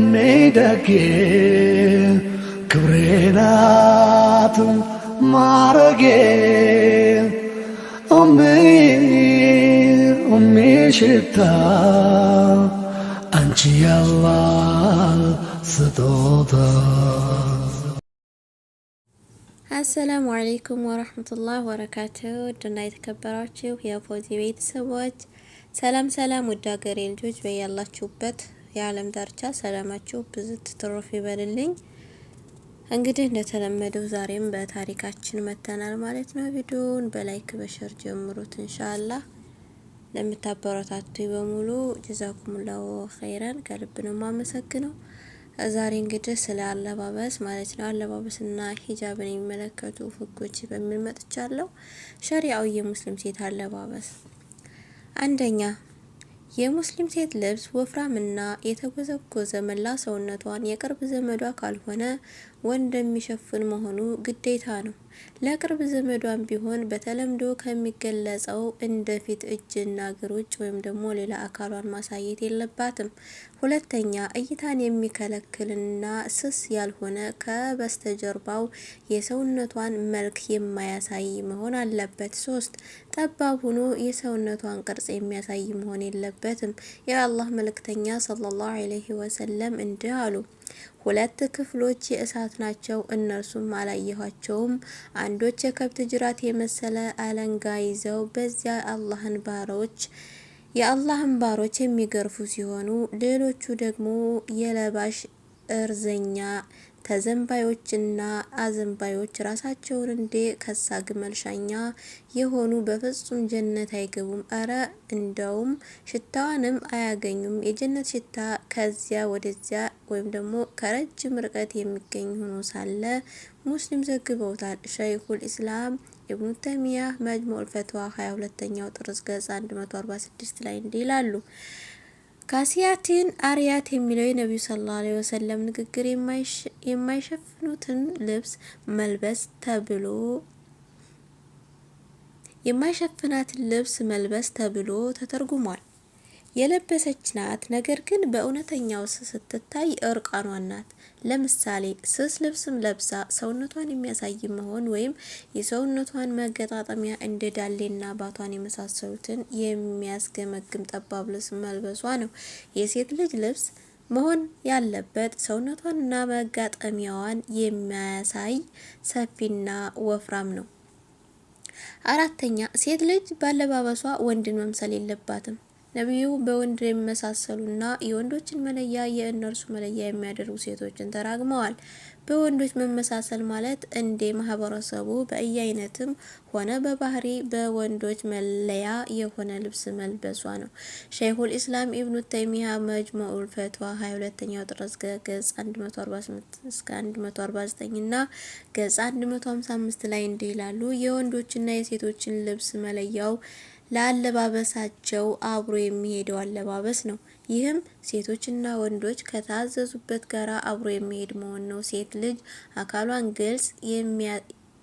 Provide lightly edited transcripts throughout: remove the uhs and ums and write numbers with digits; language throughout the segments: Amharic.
ሜደጌ ክብሬናት ማረጌ ሽታ አንቺ ያላህ ስጦታ። አሰላሙ አለይኩም ወራህመቱላሂ ወበረካቱሁ። ውድና የተከበራችሁ የፎዚ ቤተሰቦች ሰላም ሰላም፣ ውድ ሀገሬ ልጆች በያላችሁበት የዓለም ዳርቻ ሰላማችሁ ብዙ ትርፍ ይበልልኝ። እንግዲህ እንደተለመደው ዛሬም በታሪካችን መተናል ማለት ነው። ቪዲዮውን በላይክ በሸር ጀምሩት ኢንሻአላህ። ለምታበረታቱ በሙሉ ጀዛኩሙላሁ ኸይራን ከልብ ነው የማመሰግነው። ዛሬ እንግዲህ ስለ አለባበስ ማለት ነው አለባበስና ሂጃብን የሚመለከቱ ህጎች በሚል መጥቻለሁ። ሸሪዓው የሙስሊም ሴት አለባበስ። አንደኛ፣ የሙስሊም ሴት ልብስ ወፍራምና የተጎዘጎዘ መላ ሰውነቷን የቅርብ ዘመዷ ካልሆነ ወንድ የሚሸፍን መሆኑ ግዴታ ነው። ለቅርብ ዘመዷን ቢሆን በተለምዶ ከሚገለጸው እንደፊት እጅና እግር ውጭ ወይም ደግሞ ሌላ አካሏን ማሳየት የለባትም። ሁለተኛ፣ እይታን የሚከለክልና ስስ ያልሆነ ከበስተጀርባው የሰውነቷን መልክ የማያሳይ መሆን አለበት። ሶስት፣ ጠባብ ሆኖ የሰውነቷን ቅርጽ የሚያሳይ መሆን የለበትም። የአላህ መልእክተኛ ሰለላሁ ዐለይሂ ወሰለም እንዲህ አሉ፣ ሁለት ክፍሎች የእሳት ናቸው፣ እነርሱም አላየኋቸውም። አንዶች የከብት ጅራት የመሰለ አለንጋ ይዘው በዚያ የአላህን ባሮች የሚገርፉ ሲሆኑ፣ ሌሎቹ ደግሞ የለባሽ እርዘኛ ተዘንባዮችና አዘንባዮች ራሳቸውን እንደ ከሳ ግመል ሻኛ የሆኑ በፍጹም ጀነት አይገቡም። አረ እንደውም ሽታዋንም አያገኙም። የጀነት ሽታ ከዚያ ወደዚያ ወይም ደግሞ ከረጅም ርቀት የሚገኝ ሆኖ ሳለ ሙስሊም ዘግበውታል። ሸይኹል ኢስላም ኢብኑ ተይሚያ መጅሙዑል ፈትዋ 22ኛው ጥርዝ ገጽ 146 ላይ እንዲህ ይላሉ፣ ካሲያቲን አርያት የሚለው የነብዩ ሰለላሁ ዐለይሂ ወሰለም ንግግር የማይሸፍኑትን ልብስ መልበስ ተብሎ ተተርጉሟል። የለበሰች ናት፣ ነገር ግን በእውነተኛው ስትታይ እርቃኗን ናት። ለምሳሌ ስስ ልብስም ለብሳ ሰውነቷን የሚያሳይ መሆን ወይም የሰውነቷን መገጣጠሚያ እንደ ዳሌና ባቷን የመሳሰሉትን የሚያስገመግም ጠባብ ልብስ መልበሷ ነው። የሴት ልጅ ልብስ መሆን ያለበት ሰውነቷንና መጋጠሚያዋን የሚያሳይ ሰፊና ወፍራም ነው። አራተኛ፣ ሴት ልጅ ባለባበሷ ወንድን መምሰል የለባትም። ነቢዩ በወንድ የሚመሳሰሉና የወንዶችን መለያ የእነርሱ መለያ የሚያደርጉ ሴቶችን ተራግመዋል። በወንዶች መመሳሰል ማለት እንደ ማህበረሰቡ በየአይነትም ሆነ በባህሪ በወንዶች መለያ የሆነ ልብስ መልበሷ ነው። ሸይኹል ኢስላም ኢብኑ ተይሚያ መጅሙዑል ፈትዋ 22ኛው ጥርዝ ገጽ 148 እስከ 149 እና ገጽ 155 ላይ እንዲህ ይላሉ፣ የወንዶችና የሴቶችን ልብስ መለያው ለአለባበሳቸው አብሮ የሚሄደው አለባበስ ነው። ይህም ሴቶችና ወንዶች ከታዘዙበት ጋር አብሮ የሚሄድ መሆን ነው። ሴት ልጅ አካሏን ግልጽ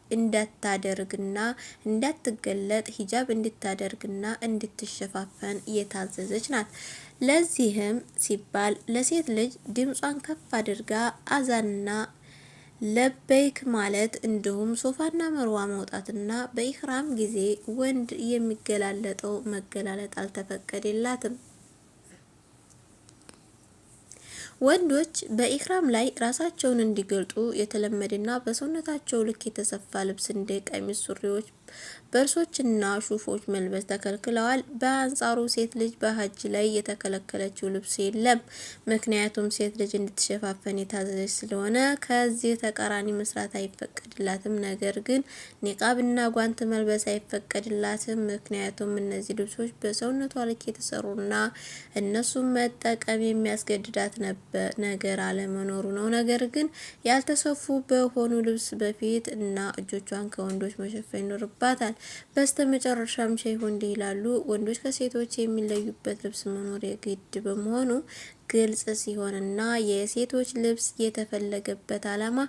እንዳታደርግና እንዳትገለጥ ሂጃብ እንድታደርግና እንድትሸፋፈን የታዘዘች ናት። ለዚህም ሲባል ለሴት ልጅ ድምጿን ከፍ አድርጋ አዛንና ለበይክ ማለት እንዲሁም ሶፋና መርዋ መውጣትና በኢህራም ጊዜ ወንድ የሚገላለጠው መገላለጥ አልተፈቀደላትም። ወንዶች በኢህራም ላይ ራሳቸውን እንዲገልጡ የተለመደና በሰውነታቸው ልክ የተሰፋ ልብስ እንደ ቀሚስ፣ ሱሪዎች፣ በርሶችና ሹፎች መልበስ ተከልክለዋል። በአንጻሩ ሴት ልጅ በሀጅ ላይ የተከለከለችው ልብስ የለም። ምክንያቱም ሴት ልጅ እንድትሸፋፈን የታዘዘች ስለሆነ ከዚህ ተቃራኒ መስራት አይፈቀድላትም። ነገር ግን ኒቃብና ጓንት መልበስ አይፈቀድላትም። ምክንያቱም እነዚህ ልብሶች በሰውነቷ ልክ የተሰሩና እነሱም መጠቀም የሚያስገድዳት ነገር አለመኖሩ ነው። ነገር ግን ያልተሰፉ በሆኑ ልብስ በፊት እና እጆቿን ከወንዶች መሸፈን ይኖርባታል። በስተመጨረሻም ሸይኹ እንዲህ ይላሉ፣ ወንዶች ከሴቶች የሚለዩበት ልብስ መኖር የግድ በመሆኑ ግልጽ ሲሆንና የሴቶች ልብስ የተፈለገበት ዓላማ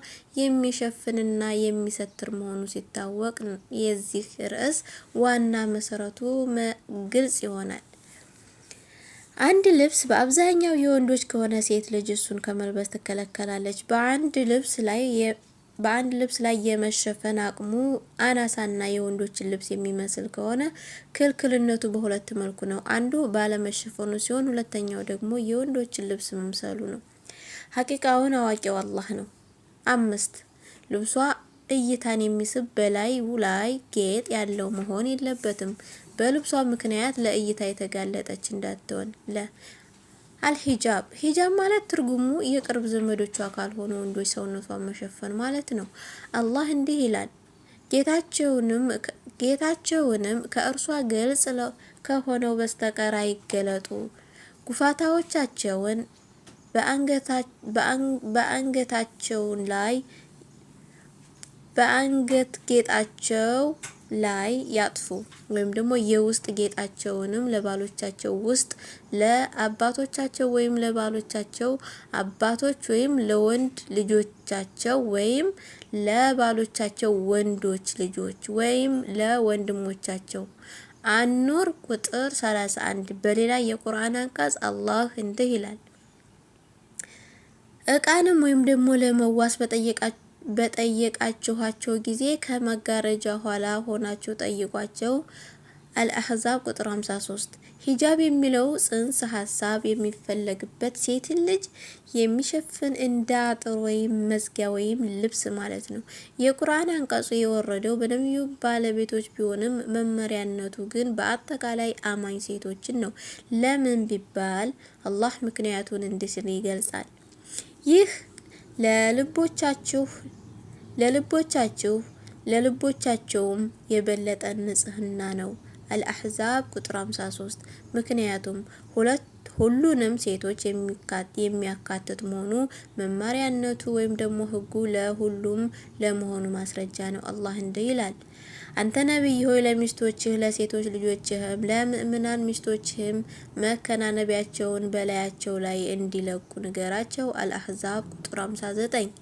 የሚሸፍንና የሚሰትር መሆኑ ሲታወቅ የዚህ ርዕስ ዋና መሰረቱ ግልጽ ይሆናል። አንድ ልብስ በአብዛኛው የወንዶች ከሆነ ሴት ልጅ እሱን ከመልበስ ትከለከላለች። በአንድ ልብስ ላይ የመሸፈን አቅሙ አናሳና የወንዶችን ልብስ የሚመስል ከሆነ ክልክልነቱ በሁለት መልኩ ነው። አንዱ ባለመሸፈኑ ሲሆን፣ ሁለተኛው ደግሞ የወንዶችን ልብስ መምሰሉ ነው። ሐቂቃውን አዋቂው አላህ ነው። 5 ልብሷ እይታን የሚስብ በላዩ ላይ ጌጥ ያለው መሆን የለበትም። በልብሷ ምክንያት ለእይታ የተጋለጠች እንዳትሆን። ሂጃብ ማለት ትርጉሙ የቅርብ ዘመዶቿ ካልሆኑ ወንዶች ሰውነቷን መሸፈን ማለት ነው። አላህ እንዲህ ይላል፣ ጌታቸውንም ከእርሷ ግልጽ ከሆነው በስተቀር አይገለጡ፣ ጉፋታዎቻቸውን በአንገት ጌጣቸው ላይ ያጥፉ፣ ወይም ደግሞ የውስጥ ጌጣቸውንም ለባሎቻቸው ውስጥ ለአባቶቻቸው ወይም ለባሎቻቸው አባቶች ወይም ለወንድ ልጆቻቸው ወይም ለባሎቻቸው ወንዶች ልጆች ወይም ለወንድሞቻቸው። አኑር ቁጥር 31። በሌላ የቁርአን አንቀጽ አላህ እንዲህ ይላል፣ እቃንም ወይም ደግሞ ለመዋስ በጠየቃችኋቸው ጊዜ ከመጋረጃ ኋላ ሆናችሁ ጠይቋቸው። አልአህዛብ ቁጥር 53። ሂጃብ የሚለው ጽንሰ ሀሳብ የሚፈለግበት ሴትን ልጅ የሚሸፍን እንደ አጥር ወይም መዝጊያ ወይም ልብስ ማለት ነው። የቁርአን አንቀጹ የወረደው በነቢዩ ባለቤቶች ቢሆንም መመሪያነቱ ግን በአጠቃላይ አማኝ ሴቶችን ነው። ለምን ቢባል አላህ ምክንያቱን እንዲህ ሲል ይገልጻል፣ ይህ ለልቦቻቸውም የበለጠ ንጽህና ነው። አልአህዛብ ቁጥር 53። ምክንያቱም ሁሉንም ሴቶች የሚያካትት መሆኑ መመሪያነቱ ወይም ደግሞ ህጉ ለሁሉም ለመሆኑ ማስረጃ ነው። አላህ እንዲህ ይላል፣ አንተ ነቢይ ሆይ ለሚስቶችህ ለሴቶች ልጆችህም ለምእምናን ሚስቶችህም መከናነቢያቸውን በላያቸው ላይ እንዲለቁ ንገራቸው። አልአህዛብ ቁጥር 59።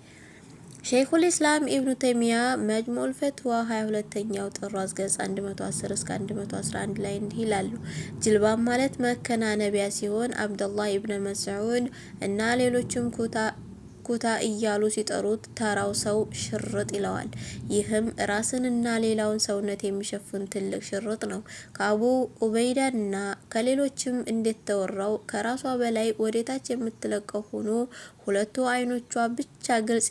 ሸይኹል ኢስላም ኢብኑ ተይሚያ መጅሙዑል ፈትዋ 22ኛው ጥራዝ ገጽ 110 እስከ 111 ላይ እንዲህ ይላሉ፣ ጅልባብ ማለት መከናነቢያ ሲሆን አብደላህ ኢብኑ መስዑድ እና ሌሎችም ኩታ እያሉ ሲጠሩት ተራው ሰው ሽርጥ ይለዋል። ይህም ራስንና ሌላውን ሰውነት የሚሸፍን ትልቅ ሽርጥ ነው። ከአቡ ኡበይዳ እና ከሌሎችም እንደተወራው ከራሷ በላይ ወደታች የምትለቀው ሆኖ ሁለቱ አይኖቿ ብቻ ግልጽ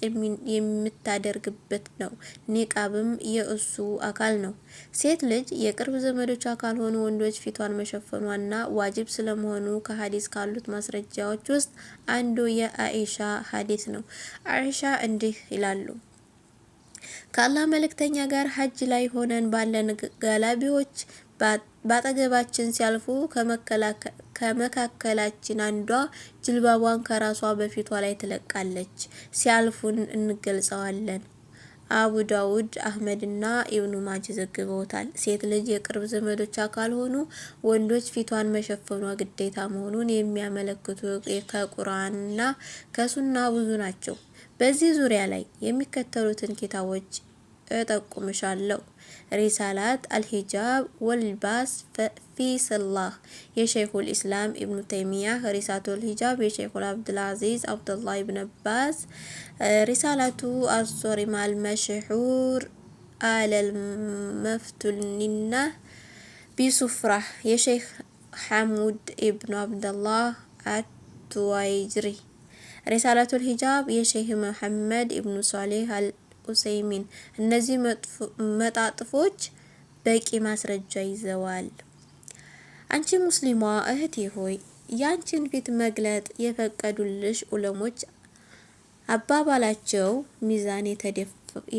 የምታደርግበት ነው። ኒቃብም የእሱ አካል ነው። ሴት ልጅ የቅርብ ዘመዶቿ ካልሆኑ ወንዶች ፊቷን መሸፈኗና ዋጅብ ስለመሆኑ ከሀዲስ ካሉት ማስረጃዎች ውስጥ አንዱ የአኢሻ ሀዲስ ነው። አኢሻ እንዲህ ይላሉ፣ ከአላህ መልእክተኛ ጋር ሀጅ ላይ ሆነን ባለን ጋላቢዎች ባጠገባችን ሲያልፉ ከመካከላችን አንዷ ጅልባቧን ከራሷ በፊቷ ላይ ትለቃለች። ሲያልፉን እንገልጸዋለን። አቡ ዳውድ፣ አህመድ እና ኢብኑ ማጅ ዘግበውታል። ሴት ልጅ የቅርብ ዘመዶቿ ካልሆኑ ወንዶች ፊቷን መሸፈኗ ግዴታ መሆኑን የሚያመለክቱ ከቁርአንና ከሱና ብዙ ናቸው። በዚህ ዙሪያ ላይ የሚከተሉትን ኪታቦች እጠቁምሻለሁ። ሪሳላት አልሂጃብ ወልባስ ፊ ሰላህ የሸይኹል ኢስላም ኢብኑ ተይሚያ፣ ሪሳቱል ሂጃብ የሸይኹል አብዱልአዚዝ አብዱላህ ኢብኑ አባስ፣ ሪሳላቱ አሶሪማል መሽሁር አለል መፍቱኒና ቢሱፍራህ የሸይኽ ሐሙድ ኢብኑ አብዱላህ አትዋይጅሪ፣ ሪሳላቱል ሂጃብ የሸይኽ መሐመድ ኢብኑ ሷሊህ ኡሰይሚን። እነዚህ መጣጥፎች በቂ ማስረጃ ይዘዋል። አንቺ ሙስሊሟ እህቴ ሆይ ያንቺን ፊት መግለጥ የፈቀዱልሽ ዑለሞች አባባላቸው ሚዛን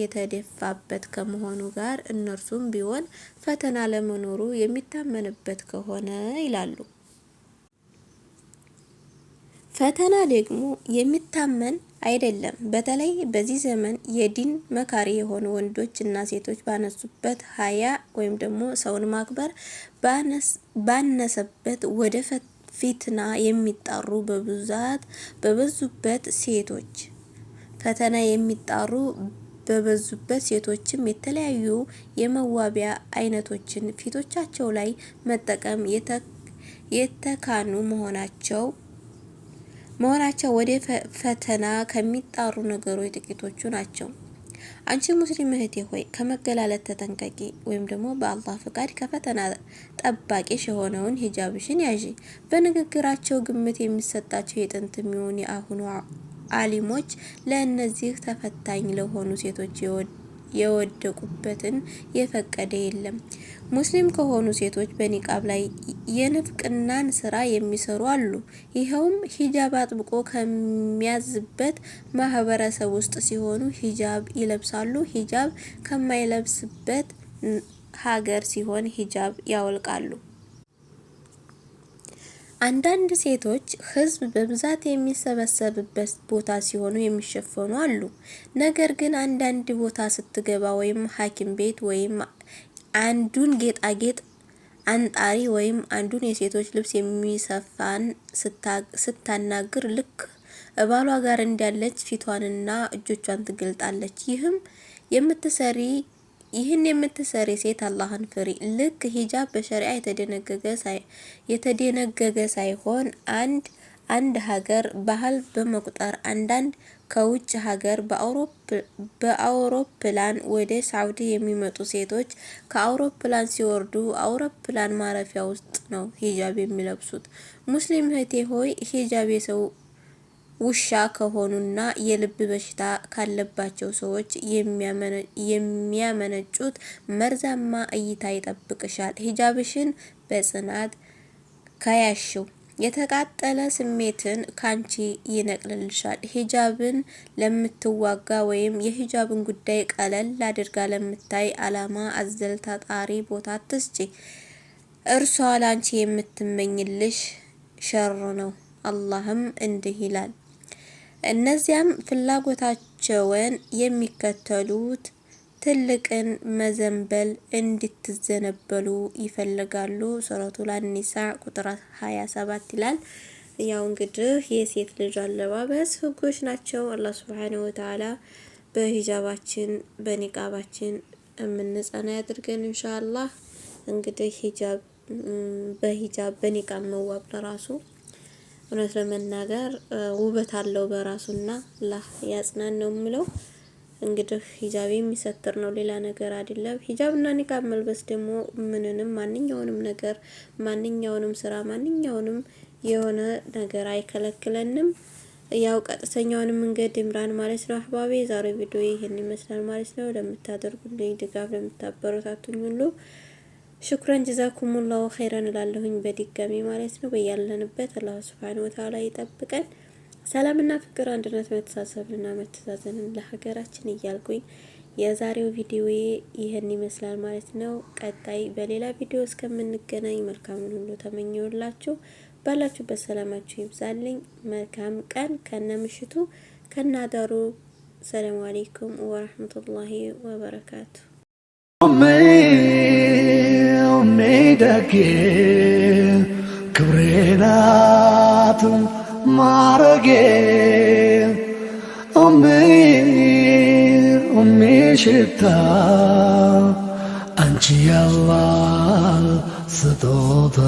የተደፋበት ከመሆኑ ጋር እነርሱም ቢሆን ፈተና ለመኖሩ የሚታመንበት ከሆነ ይላሉ። ፈተና ደግሞ የሚታመን አይደለም። በተለይ በዚህ ዘመን የዲን መካሪ የሆኑ ወንዶች እና ሴቶች ባነሱበት ሀያ ወይም ደግሞ ሰውን ማክበር ባነሰበት ወደ ፊትና የሚጣሩ በበዙበት ሴቶች ፈተና የሚጣሩ በበዙበት ሴቶችም የተለያዩ የመዋቢያ አይነቶችን ፊቶቻቸው ላይ መጠቀም የተካኑ መሆናቸው ወደ ፈተና ከሚጣሩ ነገሮች ጥቂቶቹ ናቸው። አንቺ ሙስሊም እህቴ ሆይ ከመገላለጥ ተጠንቀቂ፣ ወይም ደግሞ በአላህ ፍቃድ ከፈተና ጠባቂሽ የሆነውን ሂጃብሽን ያዢ። በንግግራቸው ግምት የሚሰጣቸው የጥንት የሚሆን የአሁኑ አሊሞች ለእነዚህ ተፈታኝ ለሆኑ ሴቶች የወደቁበትን የፈቀደ የለም። ሙስሊም ከሆኑ ሴቶች በኒቃብ ላይ የንፍቅናን ስራ የሚሰሩ አሉ። ይኸውም ሂጃብ አጥብቆ ከሚያዝበት ማህበረሰብ ውስጥ ሲሆኑ ሂጃብ ይለብሳሉ። ሂጃብ ከማይለብስበት ሀገር ሲሆን ሂጃብ ያወልቃሉ። አንዳንድ ሴቶች ህዝብ በብዛት የሚሰበሰብበት ቦታ ሲሆኑ የሚሸፈኑ አሉ። ነገር ግን አንዳንድ ቦታ ስትገባ ወይም ሐኪም ቤት ወይም አንዱን ጌጣጌጥ አንጣሪ ወይም አንዱን የሴቶች ልብስ የሚሰፋን ስታናግር ልክ ባሏ ጋር እንዳለች ፊቷንና እጆቿን ትገልጣለች። ይህን የምትሰሪ ሴት አላህን ፍሪ። ልክ ሂጃብ በሸሪዓ የተደነገገ ሳይሆን አንድ ሀገር ባህል በመቁጠር አንዳንድ ከውጭ ሀገር በአውሮፕላን ወደ ሳውዲ የሚመጡ ሴቶች ከአውሮፕላን ሲወርዱ አውሮፕላን ማረፊያ ውስጥ ነው ሂጃብ የሚለብሱት። ሙስሊም እህቴ ሆይ ሂጃብ የሰው ውሻ ከሆኑና የልብ በሽታ ካለባቸው ሰዎች የሚያመነጩት መርዛማ እይታ ይጠብቅሻል። ሂጃብሽን በጽናት ከያሽው የተቃጠለ ስሜትን ካንቺ ይነቅልልሻል። ሂጃብን ለምትዋጋ ወይም የሂጃብን ጉዳይ ቀለል አድርጋ ለምታይ አላማ አዘል ታጣሪ ቦታ አትስጪ። እርሷ ላንቺ የምትመኝልሽ ሸር ነው። አላህም እንዲህ ይላል፣ እነዚያም ፍላጎታቸውን የሚከተሉት ትልቅን መዘንበል እንድትዘነበሉ ይፈልጋሉ። ሱረቱል አኒሳ ቁጥር 27 ይላል። ያው እንግዲህ የሴት ልጅ አለባበስ ህጎች ናቸው። አላህ Subhanahu Wa Ta'ala በሂጃባችን በኒቃባችን የምንጸና ያድርገን ኢንሻአላህ። እንግዲህ በኒቃብ መዋብ ለራሱ እውነት ለመናገር ውበት አለው በራሱና አላህ ያጽናን ነው የምለው። እንግዲህ ሂጃብ የሚሰትር ነው፣ ሌላ ነገር አይደለም። ሂጃብና ኒቃብ መልበስ ደግሞ ማንኛውንም ነገር ማንኛውንም ስራ ማንኛውንም የሆነ ነገር አይከለክለንም። ያው ቀጥተኛውን መንገድ ይምራን ማለት ነው። አህባቢ ዛሬው ቪዲዮ ይሄን ይመስላል ማለት ነው። ለምታደርጉልኝ ድጋፍ ለምታበረታቱኝ ሁሉ ሽክራን ጀዛኩሙላሁ ኸይራን እላለሁኝ በድጋሚ ማለት ነው። በያለንበት አላህ Subhanahu Wa Ta'ala ይጠብቀን። ሰላምና ፍቅር፣ አንድነት፣ መተሳሰብና መተዛዘንን ለሀገራችን እያልኩኝ የዛሬው ቪዲዮ ይሄን ይመስላል ማለት ነው። ቀጣይ በሌላ ቪዲዮ እስከምንገናኝ መልካም ሁሉ ተመኘውላችሁ። ባላችሁበት ሰላማችሁ ይብዛልኝ። መልካም ቀን ከነምሽቱ ከናዳሩ። ሰላም አለይኩም ወራህመቱላሂ ወበረካቱ። ደጌ ክብሬናት ማረጌ ሽታ አንቺ ያላህ ስጦታ